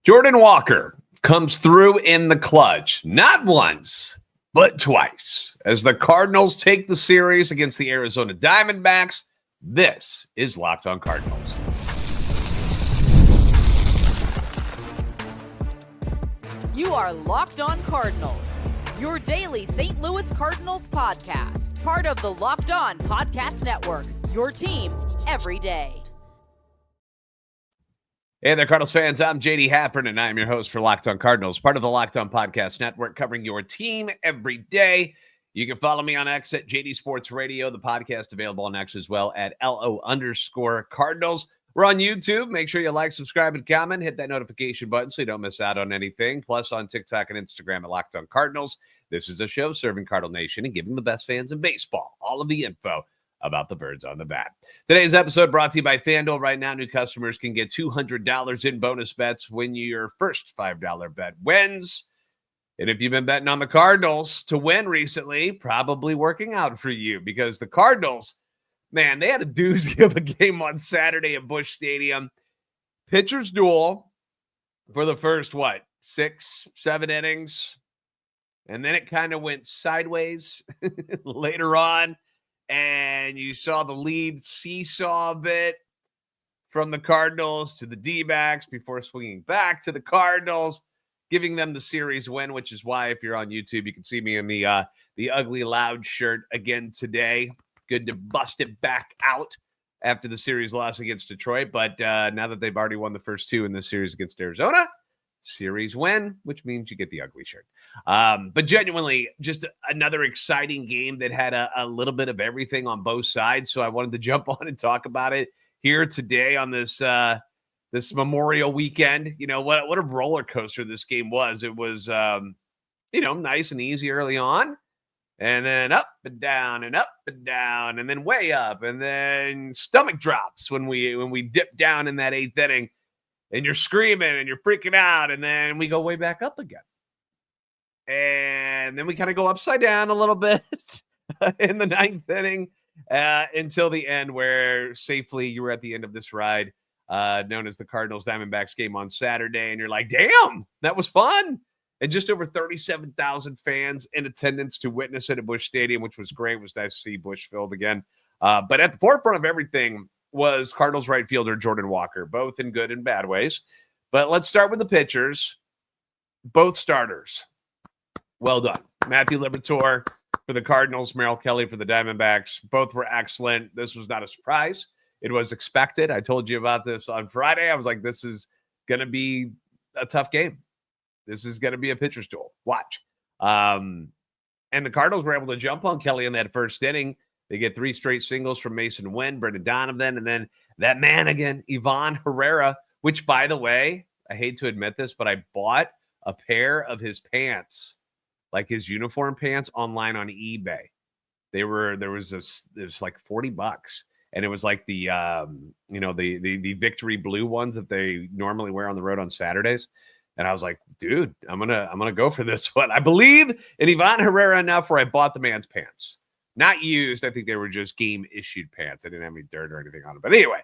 Jordan Walker comes through in the clutch, not once, but twice. As the Cardinals take the series against the Arizona Diamondbacks, this is Locked on Cardinals. You are Locked on Cardinals, your daily St. Louis Cardinals podcast, part of the Locked on Podcast Network, your team every day. Hey there, Cardinals fans. I'm JD Haffern, and I'm your host for Locked on Cardinals, part of the Locked on Podcast Network, covering your team every day. You can follow me on X at JD Sports Radio, the podcast available on X as well at LO_Cardinals. We're on YouTube. Make sure you like, subscribe, and comment. Hit that notification button so you don't miss out on anything. Plus on TikTok and Instagram at Locked on Cardinals. This is a show serving Cardinal Nation and giving the best fans in baseball all of the info about the birds on the bat. Today's episode brought to you by FanDuel. Right now, new customers can get $200 in bonus bets when your first $5 bet wins. And if you've been betting on the Cardinals to win recently, probably working out for you, because the Cardinals, man, they had a doozy of a game on Saturday at Busch Stadium. Pitchers duel for the first, 6, 7 innings. And then it kind of went sideways later on. And you saw the lead seesaw a bit from the Cardinals to the D-backs before swinging back to the Cardinals, giving them the series win, which is why, if you're on YouTube, you can see me in the Ugly Loud shirt again today. Good to bust it back out after the series loss against Detroit. But now that they've already won the first two in this series against Arizona, series win, which means you get the ugly shirt. But genuinely, just another exciting game that had a little bit of everything on both sides. So I wanted to jump on and talk about it here today on this this Memorial weekend. You know, what a roller coaster this game was. It was nice and easy early on, and then up and down and up and down, and then way up, and then stomach drops when we dip down in that 8th inning. And you're screaming and you're freaking out. And then we go way back up again. And then we kind of go upside down a little bit in the 9th inning until the end, where safely you were at the end of this ride known as the Cardinals Diamondbacks game on Saturday. And you're like, damn, that was fun. And just over 37,000 fans in attendance to witness it at Busch Stadium, which was great. It was nice to see Busch filled again. But at the forefront of everything was Cardinals right fielder Jordan Walker, both in good and bad ways. But let's start with the pitchers. Both starters. Well done. Matthew Liberatore for the Cardinals, Merrill Kelly for the Diamondbacks. Both were excellent. This was not a surprise. It was expected. I told you about this on Friday. I was like, this is going to be a tough game. This is going to be a pitcher's duel. Watch. And the Cardinals were able to jump on Kelly in that first inning. They get 3 straight singles from Mason Wynn, Brendan Donovan, and then that man again, Ivan Herrera, which, by the way, I hate to admit this, but I bought a pair of his pants, like his uniform pants, online on eBay. There was like $40, and it was like the the victory blue ones that they normally wear on the road on Saturdays. And I was like, dude, I'm gonna go for this one. I believe in Ivan Herrera enough where I bought the man's pants. Not used. I think they were just game-issued pants. I didn't have any dirt or anything on them. But anyway,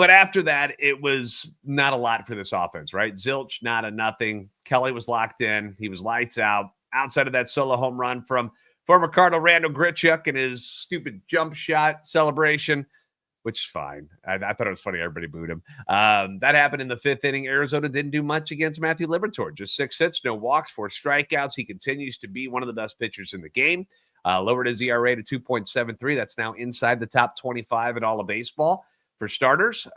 after that, it was not a lot for this offense, right? Zilch, not a nothing. Kelly was locked in. He was lights out. Outside of that solo home run from former Cardinal Randall Grichuk and his stupid jump shot celebration, which is fine. I thought it was funny. Everybody booed him. That happened in the 5th inning. Arizona didn't do much against Matthew Liberatore. Just 6 hits, no walks, 4 strikeouts. He continues to be one of the best pitchers in the game. Lowered his ERA to 2.73. That's now inside the top 25 in all of baseball for starters.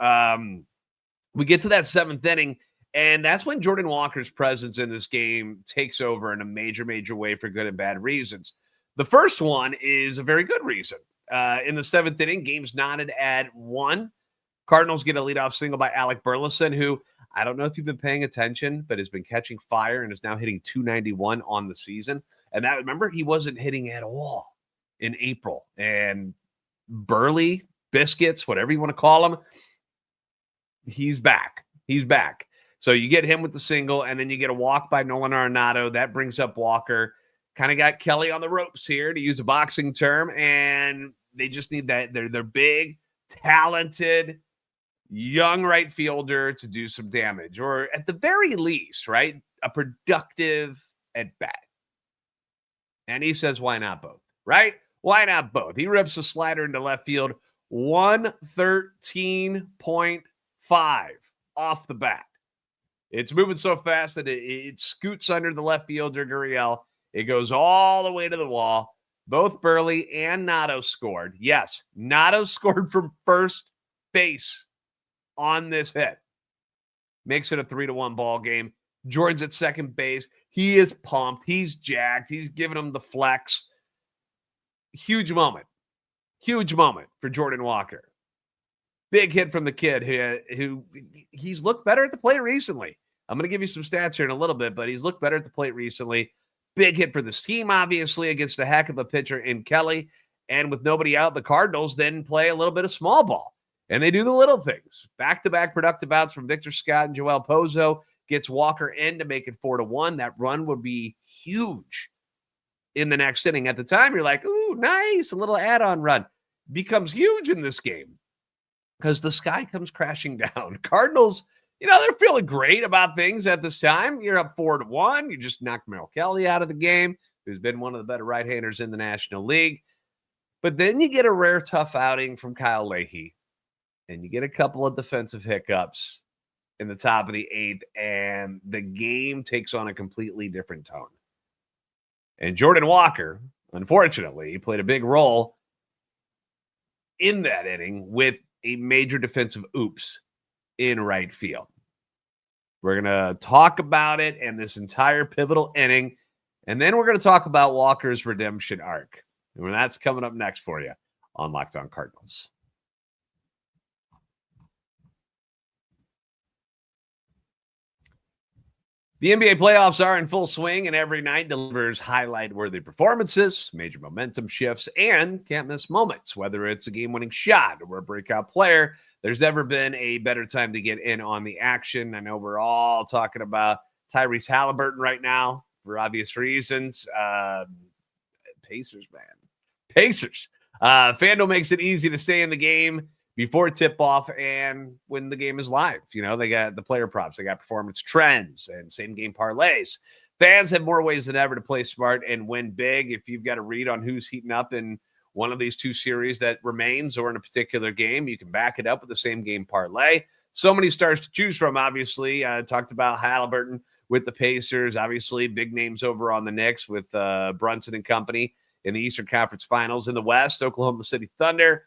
We get to that 7th inning, and that's when Jordan Walker's presence in this game takes over in a major, major way for good and bad reasons. The first one is a very good reason. In the 7th inning, game's knotted at 1. Cardinals get a leadoff single by Alec Burleson, who I don't know if you've been paying attention, but has been catching fire and is now hitting .291 on the season. And that, remember, he wasn't hitting at all in April. And Burley, Biscuits, whatever you want to call him, he's back. He's back. So you get him with the single, and then you get a walk by Nolan Arenado. That brings up Walker. Kind of got Kelly on the ropes here, to use a boxing term, and they just need that. They're big, talented, young right fielder to do some damage, or at the very least, right, a productive at bat. And he says, why not both, right? Why not both? He rips a slider into left field, 113.5 off the bat. It's moving so fast that it scoots under the left fielder, Gurriel. It goes all the way to the wall. Both Burley and Nato scored. Yes, Nato scored from first base on this hit. Makes it a 3-1 ball game. Jordan's at second base. He is pumped. He's jacked. He's giving him the flex. Huge moment. Huge moment for Jordan Walker. Big hit from the kid who he's looked better at the plate recently. I'm going to give you some stats here in a little bit, but he's looked better at the plate recently. Big hit for this team, obviously, against a heck of a pitcher in Kelly. And with nobody out, the Cardinals then play a little bit of small ball. And they do the little things. Back-to-back productive outs from Victor Scott and Joel Pozo gets Walker in to make it 4-1. That run would be huge in the next inning. At the time, you're like, ooh, nice, a little add-on run. Becomes huge in this game because the sky comes crashing down. Cardinals, they're feeling great about things at this time. You're up 4-1. You just knocked Merrill Kelly out of the game, who's been one of the better right-handers in the National League. But then you get a rare tough outing from Kyle Leahy, and you get a couple of defensive hiccups in the top of the 8th, and the game takes on a completely different tone. And Jordan Walker, unfortunately, he played a big role in that inning with a major defensive oops in right field. We're going to talk about it and this entire pivotal inning, and then we're going to talk about Walker's redemption arc. And that's coming up next for you on Locked On Cardinals. The NBA playoffs are in full swing, and every night delivers highlight-worthy performances, major momentum shifts, and can't-miss moments. Whether it's a game-winning shot or a breakout player, there's never been a better time to get in on the action. I know we're all talking about Tyrese Halliburton right now for obvious reasons. Pacers, man. Pacers. FanDuel makes it easy to stay in the game before tip-off and when the game is live. They got the player props. They got performance trends and same-game parlays. Fans have more ways than ever to play smart and win big. If you've got a read on who's heating up in one of these two series that remains or in a particular game, you can back it up with the same-game parlay. So many stars to choose from, obviously. I talked about Halliburton with the Pacers. Obviously, big names over on the Knicks with Brunson and company in the Eastern Conference Finals. In the West, Oklahoma City Thunder.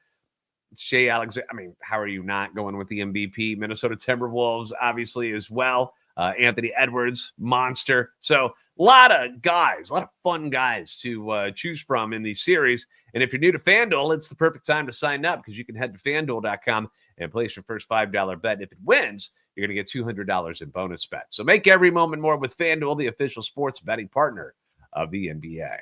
Shea Alexander, how are you not going with the MVP? Minnesota Timberwolves, obviously, as well. Anthony Edwards, monster. So a lot of fun guys to choose from in these series. And if you're new to FanDuel, it's the perfect time to sign up because you can head to FanDuel.com and place your first $5 bet. If it wins, you're going to get $200 in bonus bets. So make every moment more with FanDuel, the official sports betting partner of the NBA.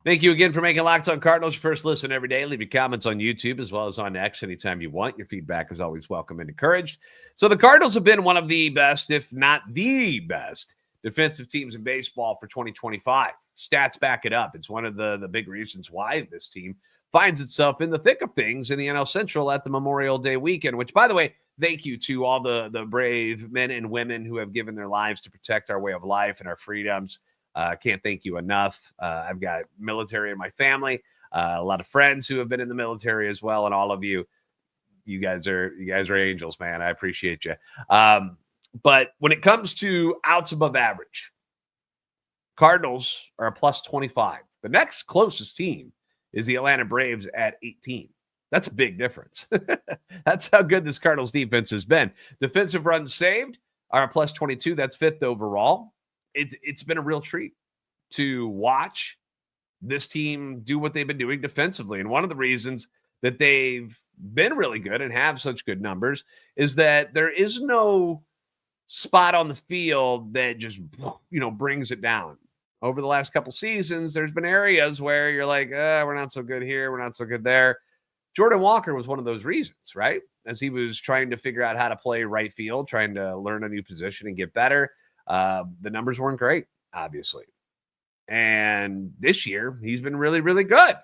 Thank you again for making Locked On Cardinals your first listen every day. Leave your comments on YouTube as well as on X anytime you want. Your feedback is always welcome and encouraged. So the Cardinals have been one of the best, if not the best, defensive teams in baseball for 2025. Stats back it up. It's one of the big reasons why this team finds itself in the thick of things in the NL Central at the Memorial Day weekend, which, by the way, thank you to all the brave men and women who have given their lives to protect our way of life and our freedoms. Can't thank you enough. I've got military in my family, a lot of friends who have been in the military as well, and all of you guys are angels, man. I appreciate you. But when it comes to outs above average, Cardinals are a plus 25. The next closest team is the Atlanta Braves at 18. That's a big difference. That's how good this Cardinals defense has been. Defensive runs saved are a plus 22. That's 5th overall. It's been a real treat to watch this team do what they've been doing defensively. And one of the reasons that they've been really good and have such good numbers is that there is no spot on the field that just, brings it down. Over the last couple seasons, there's been areas where you're like, we're not so good here. We're not so good there. Jordan Walker was one of those reasons, right? As he was trying to figure out how to play right field, trying to learn a new position and get better. The numbers weren't great, obviously. And this year, he's been really, really good.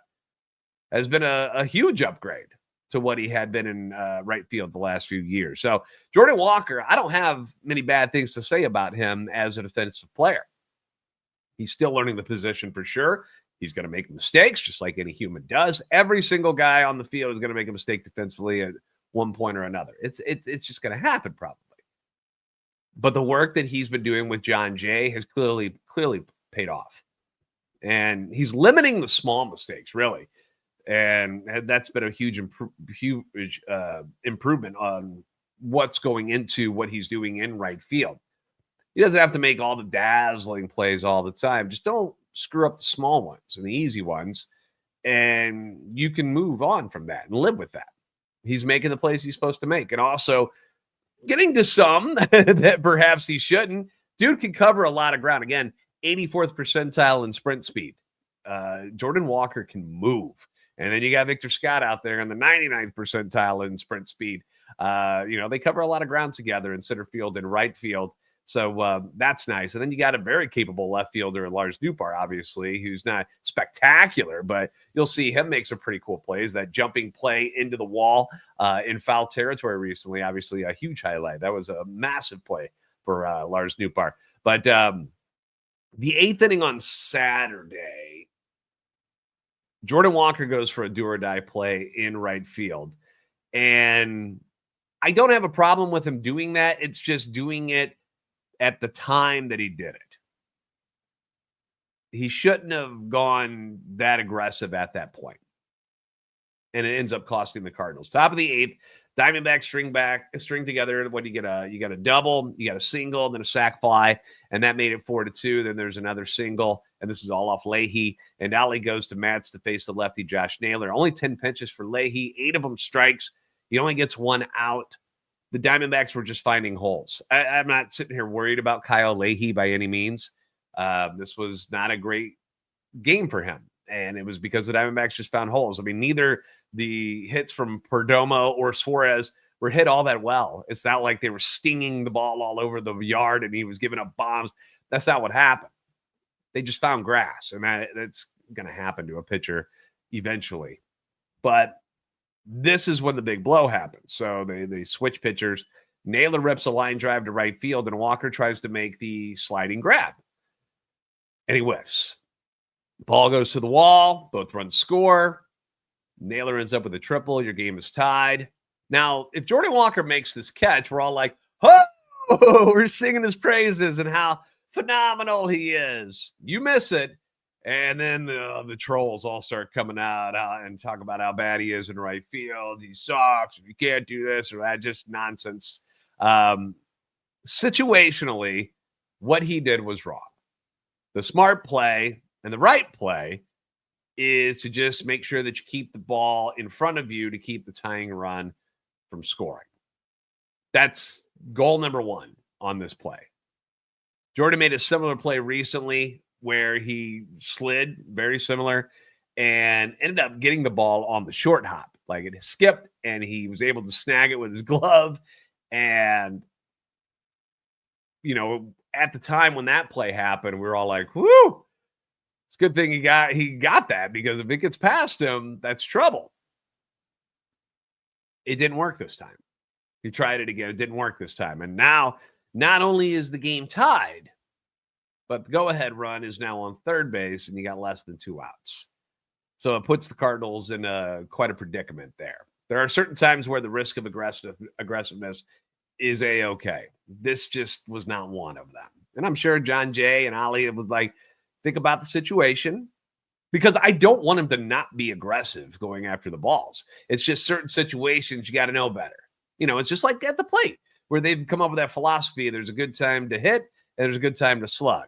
has been a huge upgrade to what he had been in right field the last few years. So Jordan Walker, I don't have many bad things to say about him as a defensive player. He's still learning the position for sure. He's going to make mistakes just like any human does. Every single guy on the field is going to make a mistake defensively at one point or another. It's just going to happen probably. But the work that he's been doing with John Jay has clearly paid off. And he's limiting the small mistakes, really. And that's been a huge improvement on what's going into what he's doing in right field. He doesn't have to make all the dazzling plays all the time. Just don't screw up the small ones and the easy ones, and you can move on from that and live with that. He's making the plays he's supposed to make, and also getting to some that perhaps he shouldn't. Dude can cover a lot of ground. Again, 84th percentile in sprint speed. Jordan Walker can move. And then you got Victor Scott out there in the 99th percentile in sprint speed. They cover a lot of ground together in center field and right field. So that's nice. And then you got a very capable left fielder, Lars Nootbaar, obviously, who's not spectacular, but you'll see him make some pretty cool plays. That jumping play into the wall in foul territory recently, obviously a huge highlight. That was a massive play for Lars Nootbaar. But the eighth inning on Saturday, Jordan Walker goes for a do-or-die play in right field. And I don't have a problem with him doing that. It's just doing it at the time that he did it. He shouldn't have gone that aggressive at that point. And it ends up costing the Cardinals. Top of the eighth, Diamondbacks string together. What do you get? You got a double, you got a single, then a sac fly, and that made it 4-2. Then there's another single, and this is all off Leahy. And Ali goes to Mats to face the lefty Josh Naylor. Only 10 pitches for Leahy, 8 of them strikes. He only gets 1 out. The Diamondbacks were just finding holes. I'm not sitting here worried about Kyle Leahy by any means. This was not a great game for him. And it was because the Diamondbacks just found holes. I mean, neither the hits from Perdomo or Suarez were hit all that well. It's not like they were stinging the ball all over the yard and he was giving up bombs. That's not what happened. They just found grass, and that's going to happen to a pitcher eventually. But this is when the big blow happens. So they switch pitchers. Naylor rips a line drive to right field, and Walker tries to make the sliding grab. And he whiffs. Ball goes to the wall. Both runs score. Naylor ends up with a triple. Your game is tied. Now, if Jordan Walker makes this catch, we're all like, oh, we're singing his praises and how phenomenal he is. You miss it. And then the trolls all start coming out and talk about how bad he is in right field. He sucks. You can't do this or that. Just nonsense. Situationally, what he did was wrong. The smart play and the right play is to just make sure that you keep the ball in front of you to keep the tying run from scoring. That's goal number 1 on this play. Jordan made a similar play recently where he slid, very similar, and ended up getting the ball on the short hop. Like it skipped, and he was able to snag it with his glove. And, at the time when that play happened, we were all like, whoo, it's a good thing he got that, because if it gets past him, that's trouble. It didn't work this time. He tried it again. It didn't work this time. And now, not only is the game tied, but the go-ahead run is now on third base, and you got less than 2 outs. So it puts the Cardinals in quite a predicament there. There are certain times where the risk of aggressiveness is A-okay. This just was not one of them. And I'm sure John Jay and Ali would think about the situation, because I don't want him to not be aggressive going after the balls. It's just certain situations you got to know better. It's just like at the plate where they've come up with that philosophy. There's a good time to hit and there's a good time to slug.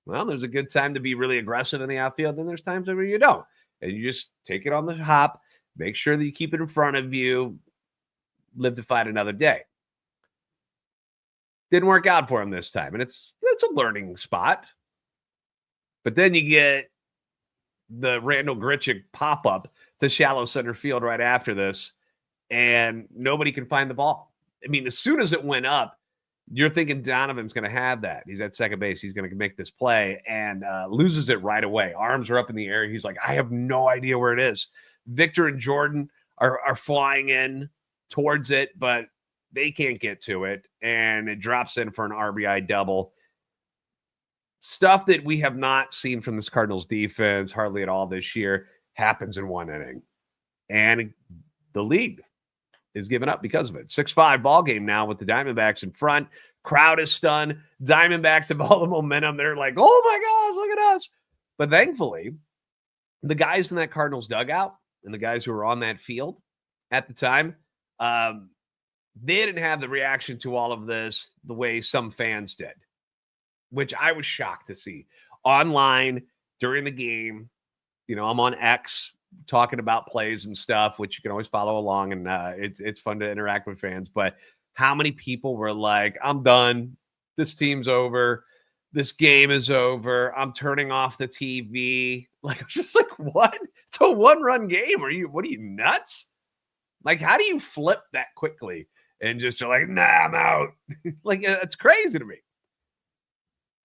Well, there's a good time to be really aggressive in the outfield, and there's times where you don't. And you just take it on the hop, make sure that you keep it in front of you, live to fight another day. Didn't work out for him this time, and it's a learning spot. But then you get the Randall Grichuk pop-up to shallow center field right after this, and nobody can find the ball. I mean, as soon as it went up, You're thinking Donovan's going to have that. He's at second base. He's going to make this play and loses it right away. Arms are up in the air. He's like, I have no idea where it is. Victor and Jordan are flying in towards it, but they can't get to it. And it drops in for an RBI double. Stuff that we have not seen from this Cardinals defense hardly at all this year happens in one inning. And the lead is given up because of it. 6-5 ball game now with the Diamondbacks in front. Crowd is stunned. Diamondbacks have all the momentum. They're like, oh my gosh, look at us. But thankfully, the guys in that Cardinals dugout and the guys who were on that field at the time, they didn't have the reaction to all of this the way some fans did, which I was shocked to see. Online during the game, I'm on X talking about plays and stuff, which you can always follow along, and it's fun to interact with fans. But how many people were like, I'm done. This team's over. This game is over. I'm turning off the TV. Like, I was just like, what? It's a one-run game. What are you, nuts? Like, how do you flip that quickly and just, you're like, nah, I'm out? Like, it's crazy to me.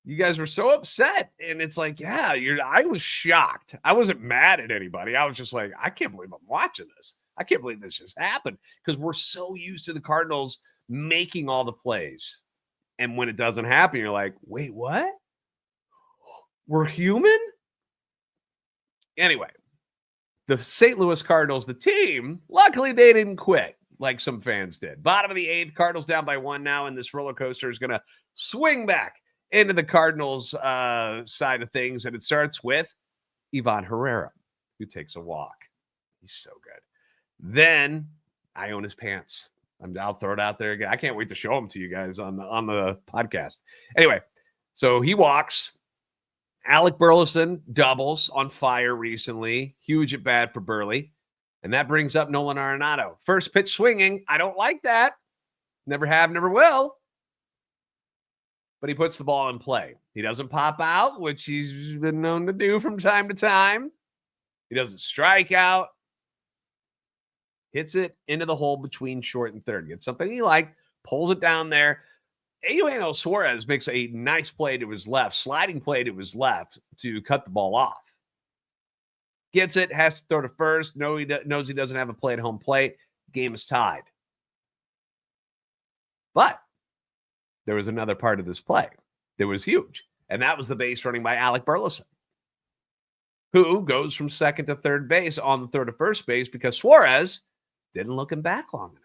You guys were so upset. And it's like, yeah, I was shocked. I wasn't mad at anybody. I was just like, I can't believe I'm watching this. I can't believe this just happened, because we're so used to the Cardinals making all the plays. And when it doesn't happen, you're like, wait, what? We're human? Anyway, the St. Louis Cardinals, the team, luckily they didn't quit like some fans did. Bottom of the 8th, Cardinals down by 1 now, and this roller coaster is going to swing back into the Cardinals side of things. And it starts with Ivan Herrera, who takes a walk. He's so good. Then I own his pants. I'll throw it out there again. I can't wait to show them to you guys on the podcast. Anyway, so he walks. Alec Burleson doubles on fire recently. Huge at bat for Burley. And that brings up Nolan Arenado. First pitch swinging. I don't like that. Never have, never will. But he puts the ball in play. He doesn't pop out, which he's been known to do from time to time. He doesn't strike out. Hits it into the hole between short and third. Gets something he liked, pulls it down there. Eugenio Suarez makes a nice play to his left, sliding play to his left to cut the ball off. Gets it, has to throw to first. Knows he doesn't have a play at home plate. Game is tied. But there was another part of this play that was huge, and that was the base running by Alec Burleson, who goes from second to third base on the throw to first base because Suarez didn't look him back long enough.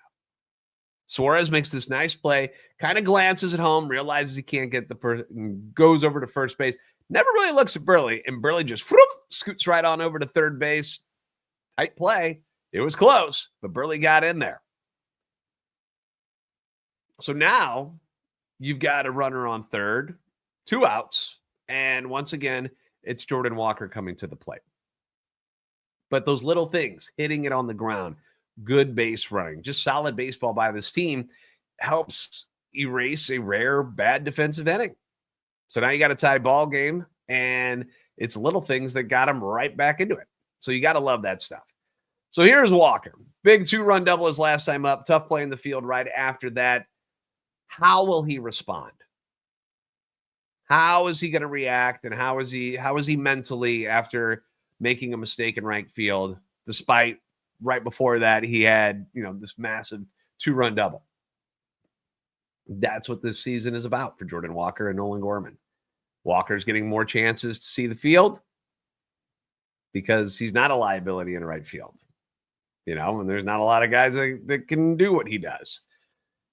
Suarez makes this nice play, kind of glances at home, realizes he can't get the person, goes over to first base, never really looks at Burley, and Burley just scoots right on over to third base. Tight play. It was close, but Burley got in there. So now you've got a runner on third, 2 outs, and once again, it's Jordan Walker coming to the plate. But those little things, hitting it on the ground, good base running, just solid baseball by this team helps erase a rare bad defensive inning. So now you got a tie ball game, and it's little things that got him right back into it. So you got to love that stuff. So here's Walker. Big 2-run double his last time up. Tough play in the field right after that. How will he respond? How is he going to react, and how is he mentally after making a mistake in right field, despite right before that he had, this massive 2-run double? That's what this season is about for Jordan Walker and Nolan Gorman. Walker's getting more chances to see the field because he's not a liability in right field, and there's not a lot of guys that can do what he does.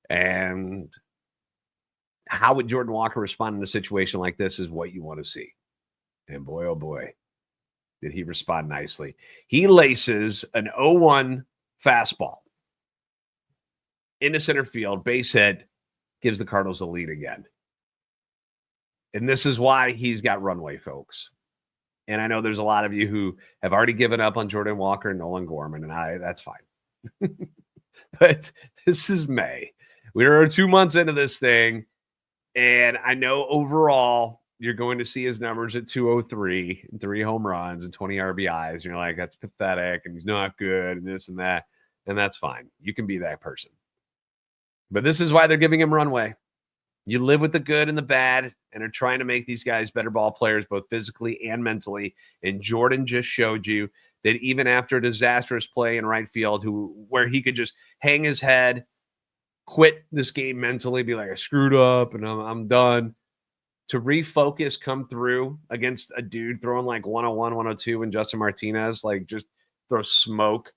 And how would Jordan Walker respond in a situation like this is what you want to see. And boy, oh boy, did he respond nicely. He laces an 0-1 fastball into center field, base hit, gives the Cardinals the lead again. And this is why he's got runway, folks. And I know there's a lot of you who have already given up on Jordan Walker and Nolan Gorman, and that's fine. But this is May. We are 2 months into this thing. And I know overall you're going to see his numbers at 203 and 3 home runs and 20 RBIs. And you're like, that's pathetic. And he's not good and this and that. And that's fine. You can be that person. But this is why they're giving him runway. You live with the good and the bad and are trying to make these guys better ball players, both physically and mentally. And Jordan just showed you that even after a disastrous play in right field, where he could just hang his head, quit this game mentally, be like, I screwed up and I'm done, to refocus, come through against a dude throwing like 101, 102, and Justin Martinez, like, just throw smoke.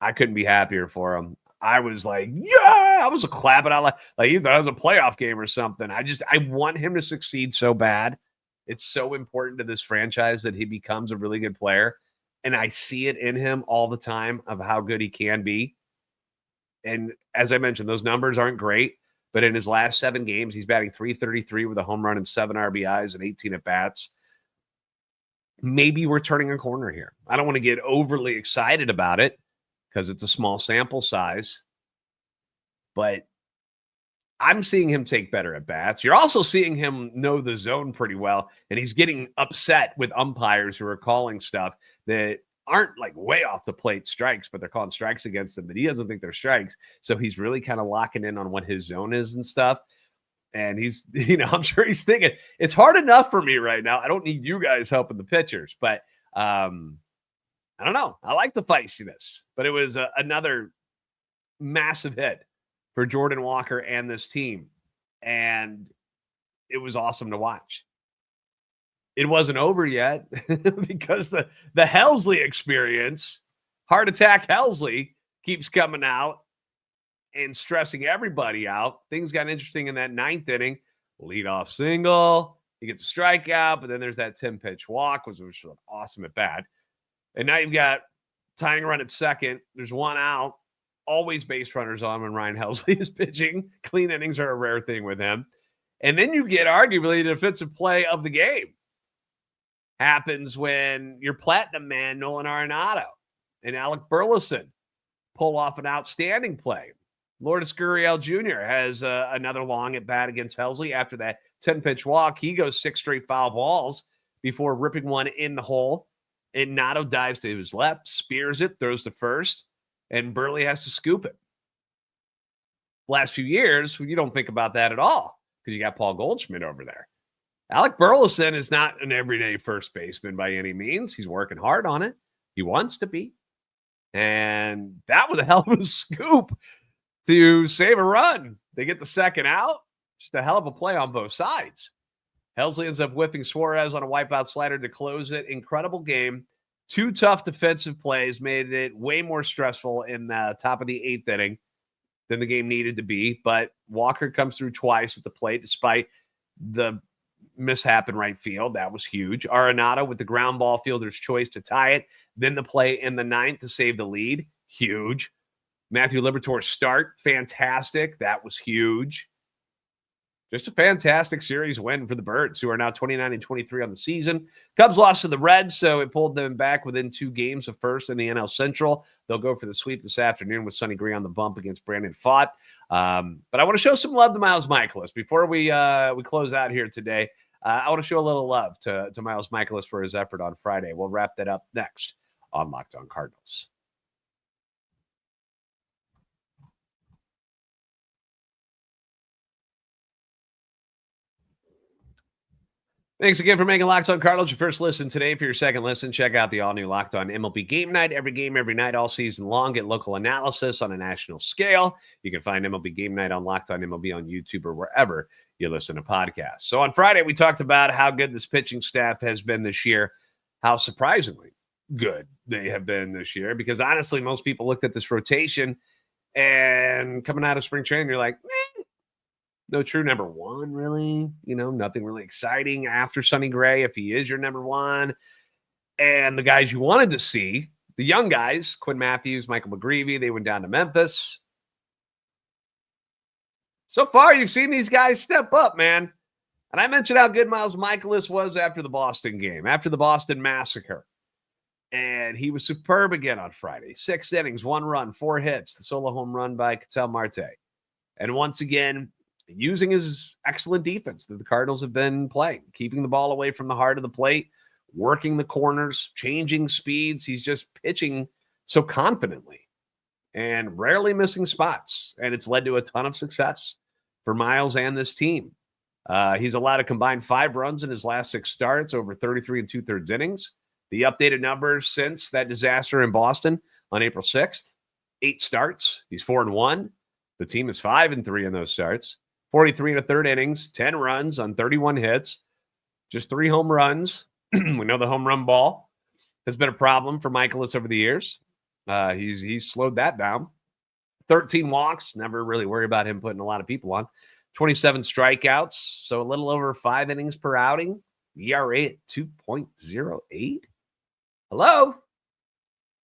I couldn't be happier for him. I was like, yeah, I was clapping out like he thought it was a playoff game or something. I want him to succeed so bad. It's so important to this franchise that he becomes a really good player. And I see it in him all the time of how good he can be. And as I mentioned, those numbers aren't great, but in his last 7 games, he's batting .333 with a home run and 7 RBIs and 18 at-bats. Maybe we're turning a corner here. I don't want to get overly excited about it because it's a small sample size, but I'm seeing him take better at bats. You're also seeing him know the zone pretty well, and he's getting upset with umpires who are calling stuff that aren't like way off the plate strikes, but they're calling strikes against him that he doesn't think they're strikes. So he's really kind of locking in on what his zone is and stuff. And he's, I'm sure he's thinking, it's hard enough for me right now. I don't need you guys helping the pitchers, but I don't know. I like the feistiness, but it was another massive hit for Jordan Walker and this team. And it was awesome to watch. It wasn't over yet because the Helsley experience, heart attack Helsley, keeps coming out and stressing everybody out. Things got interesting in that 9th inning. Leadoff single. He gets a strikeout, but then there's that 10-pitch walk, which was awesome at bat. And now you've got tying run at second. There's 1 out. Always base runners on when Ryan Helsley is pitching. Clean innings are a rare thing with him. And then you get arguably the defensive play of the game. Happens when your platinum man, Nolan Arenado, and Alec Burleson pull off an outstanding play. Lourdes Gurriel Jr. has another long at bat against Helsley after that 10-pitch walk. He goes 6 straight foul balls before ripping one in the hole. And Nato dives to his left, spears it, throws to first, and Burley has to scoop it. Last few years, you don't think about that at all because you got Paul Goldschmidt over there. Alec Burleson is not an everyday first baseman by any means. He's working hard on it. He wants to be. And that was a hell of a scoop to save a run. They get the second out. Just a hell of a play on both sides. Helsley ends up whiffing Suarez on a wipeout slider to close it. Incredible game. 2 tough defensive plays made it way more stressful in the top of the 8th inning than the game needed to be. But Walker comes through twice at the plate despite the mishap in right field. That was huge. Arenado with the ground ball fielder's choice to tie it. Then the play in the 9th to save the lead. Huge. Matthew Liberatore's start. Fantastic. That was huge. Just a fantastic series win for the Birds, who are now 29-23 on the season. Cubs lost to the Reds, so it pulled them back within 2 games of first in the NL Central. They'll go for the sweep this afternoon with Sonny Gray on the bump against Brandon Pfaadt. But I want to show some love to Miles Mikolas. Before we close out here today, I want to show a little love to Miles Mikolas for his effort on Friday. We'll wrap that up next on Locked On Cardinals. Thanks again for making Locked On Cardinals your first listen today. For your second listen, check out the all-new Locked On MLB Game Night. Every game, every night, all season long. Get local analysis on a national scale. You can find MLB Game Night on Locked On MLB on YouTube or wherever you listen to podcasts. So on Friday, we talked about how good this pitching staff has been this year, how surprisingly good they have been this year, because honestly, most people looked at this rotation and coming out of spring training, you're like, no true number one, really. Nothing really exciting after Sonny Gray, if he is your number one. And the guys you wanted to see, the young guys, Quinn Matthews, Michael McGreevy, they went down to Memphis. So far, you've seen these guys step up, man. And I mentioned how good Miles Mikolas was after the Boston game, after the Boston massacre. And he was superb again on Friday. 6 innings, 1 run, 4 hits, the solo home run by Ketel Marte. And once again, using his excellent defense that the Cardinals have been playing, keeping the ball away from the heart of the plate, working the corners, changing speeds. He's just pitching so confidently and rarely missing spots. And it's led to a ton of success. for Miles and this team. He's allowed a combined 5 runs in his last 6 starts, over 33 2/3 innings. The updated numbers since that disaster in Boston on April 6th, 8 starts. He's 4-1. The team is 5-3 in those starts. 43 1/3 innings, 10 runs on 31 hits, just 3 home runs. We know the home run ball has been a problem for Mikolas over the years. He's slowed that down. 13 walks, never really worry about him putting a lot of people on. 27 strikeouts, so a little over 5 innings per outing. ERA at 2.08. Hello?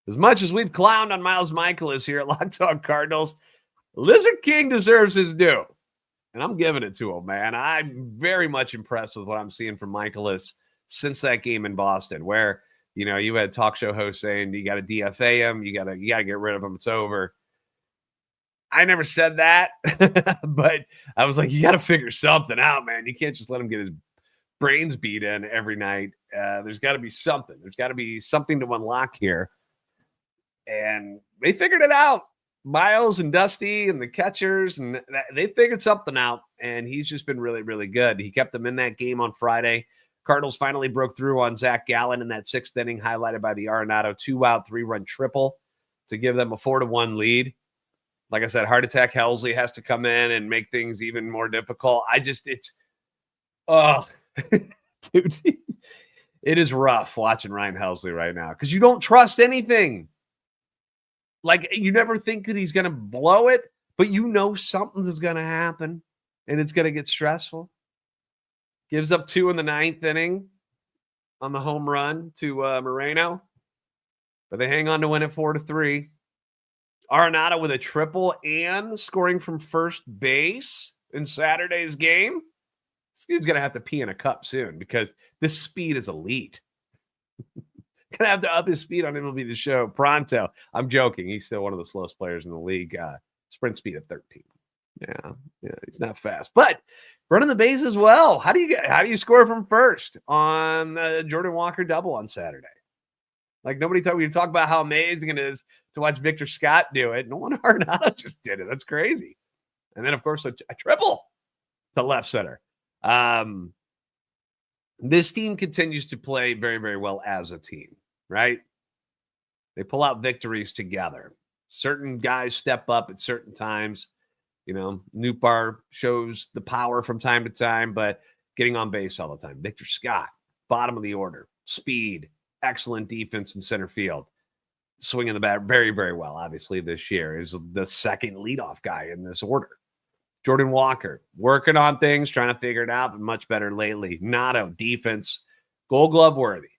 As much as we've clowned on Miles Mikolas here at Locked On Cardinals, Lizard King deserves his due. And I'm giving it to him, man. I'm very much impressed with what I'm seeing from Mikolas since that game in Boston, where, you know, you had talk show hosts saying you got to DFA him, you got to get rid of him, it's over. I never said that, but I was like, you got to figure something out, man. You can't just let him get his brains beat in every night. There's got to be something. There's got to be something to unlock here. And they figured it out. Miles and Dusty and the catchers, and they figured something out, and he's just been really, really good. He kept them in that game on Friday. Cardinals finally broke through on Zach Gallen in that 6th inning, highlighted by the Arenado 2-out, 3-run triple to give them a 4-1 lead. Like I said, Heart Attack Helsley has to come in and make things even more difficult. Dude, it is rough watching Ryan Helsley right now because you don't trust anything. Like, you never think that he's going to blow it, but you know something's going to happen, and it's going to get stressful. Gives up 2 in the 9th inning on the home run to Moreno, but they hang on to win it 4-3. Arenado with a triple and scoring from first base in Saturday's game. This dude's going to have to pee in a cup soon because this speed is elite. Going to have to up his speed on MLB The Show pronto. I'm joking. He's still one of the slowest players in the league. Sprint speed at 13. Yeah, he's not fast, but running the base as well. How do you score from first on Jordan Walker double on Saturday? Like, nobody thought we'd talk about how amazing it is to watch Victor Scott do it. No one Arenado just did it. That's crazy. And then, of course, a triple to left center. This team continues to play very, very well as a team, right? They pull out victories together. Certain guys step up at certain times. You know, Newbar shows the power from time to time, but getting on base all the time. Victor Scott, bottom of the order, speed, excellent defense in center field. Swinging the bat very, very well, obviously, this year. Is the second leadoff guy in this order. Jordan Walker, working on things, trying to figure it out, but much better lately. Nato, defense, Gold Glove worthy.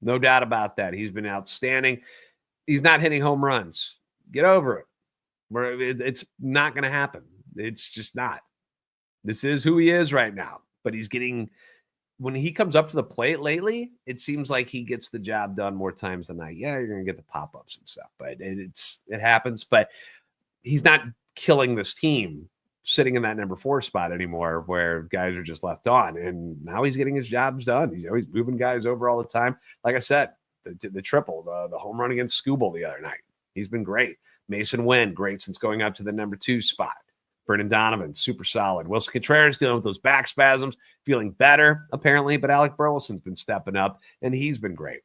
No doubt about that. He's been outstanding. He's not hitting home runs. Get over it. It's not going to happen. It's just not. This is who he is right now. But he's getting, when he comes up to the plate lately, it seems like he gets the job done more times than not. Yeah, you're going to get the pop-ups and stuff, but it happens. But he's not killing this team sitting in that number 4 spot anymore where guys are just left on. And now he's getting his jobs done. He's always moving guys over all the time. Like I said, the triple, the home run against Skubal the other night. He's been great. Mason Wynn, great since going up to the number 2 spot. Brendan Donovan, super solid. Wilson Contreras dealing with those back spasms, feeling better, apparently. But Alec Burleson's been stepping up, and he's been great.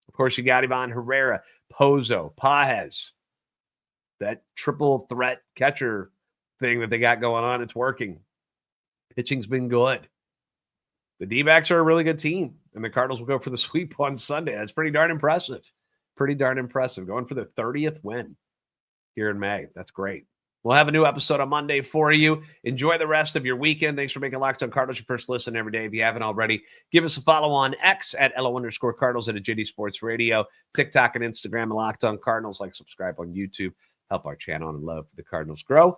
Of course, you got Ivan Herrera, Pozo, Pajes. That triple threat catcher thing that they got going on, it's working. Pitching's been good. The D-backs are a really good team, and the Cardinals will go for the sweep on Sunday. That's pretty darn impressive. Pretty darn impressive. Going for their 30th win here in May. That's great. We'll have a new episode on Monday for you. Enjoy the rest of your weekend. Thanks for making Locked On Cardinals your first listen every day. If you haven't already, give us a follow on X at @LO_Cardinals and at JD Sports Radio, TikTok and Instagram, and Locked On Cardinals. Like, subscribe on YouTube. Help our channel and love for the Cardinals grow.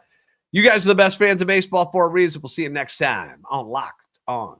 You guys are the best fans of baseball for a reason. We'll see you next time on Locked On